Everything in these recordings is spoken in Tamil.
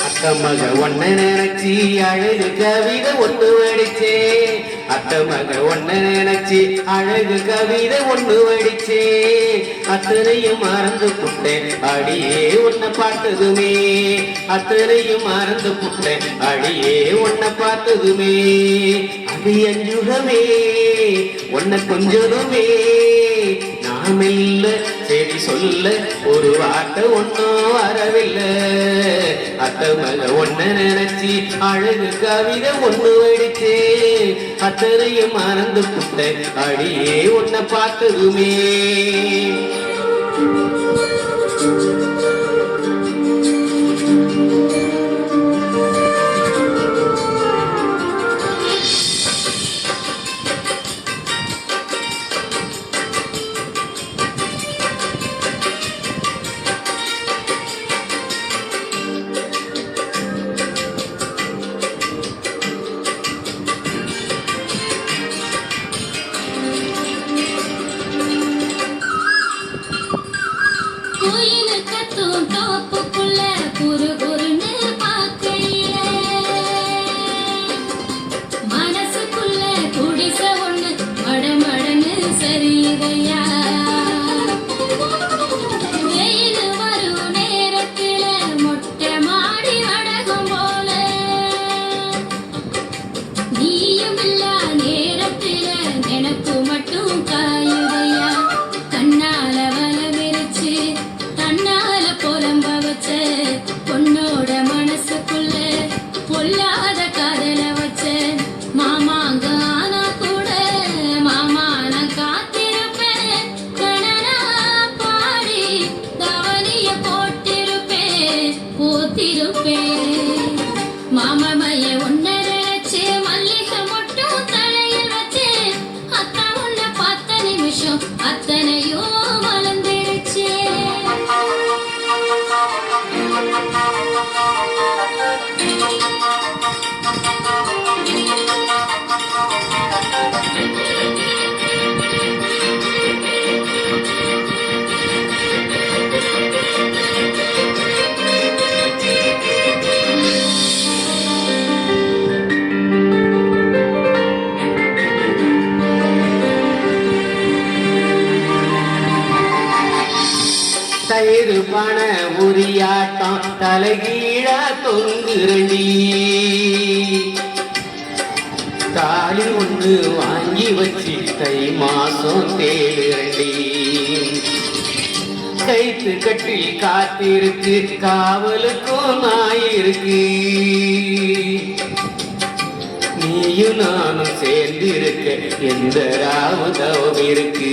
அத்தமக ஒன்ன நினைச்சி அழகு கவிதை ஒன்று வடிச்சே அத்தமக ஒன்ன நினைச்சி அழகு கவிதை ஒன்று வடிச்சே அத்தனையும் மறந்து புட்டேன் அடியே உன்னை பார்த்ததுமே அத்தனையும் மறந்து புட்டேன் அடியே உன்னை பார்த்ததுமே அது அஞ்சுகமே உன்னை கொஞ்சதுமே நாமில்ல சரி சொல்ல ஒரு வார்த்தை ஒன்னும் வரவில்லை அத்தமக ஒன்ன நினைச்சி அழகு கவிதை ஒண்ணு வடிச்சே அத்தனையும் மறந்து புட்ட அடியே உன்னை பார்த்ததுமே தயிர் பண உரியாட்டம் தலைகீழா தொங்குரண்டி தாலி ஒன்று வாங்கி வச்சு தை மாசம் தேடுரண்டி கைத்து கட்டில் காத்திருக்கு காவலுக்கும் நாயிருக்கு நீயும் நானும் சேர்ந்து இருக்க எந்த ராவுதவம் இருக்கு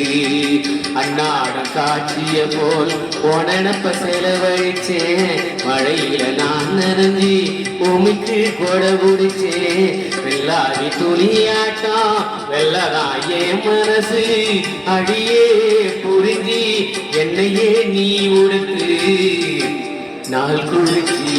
அன்னாடம் காட்சிய போல் உனப்ப செலவழிச்சேன் மழையில நான் நனைஞ்சி பூமிக்கு கொடை குடிச்சேன் வெள்ளாவி துணியாட்டம் வெள்ளதாயே மனசு அடியே புரிஞ்சி என்னையே நீ உடுத்து நாள் குளிச்சி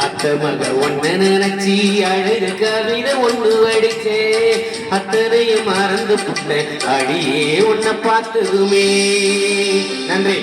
அத்தமக ஒன்ன நினைச்சி அழகு கவிதை ஒன்று வடிச்சே அத்தனையும் மறந்து புட்ட அடியே உன்னை பார்த்ததுமே நன்றி.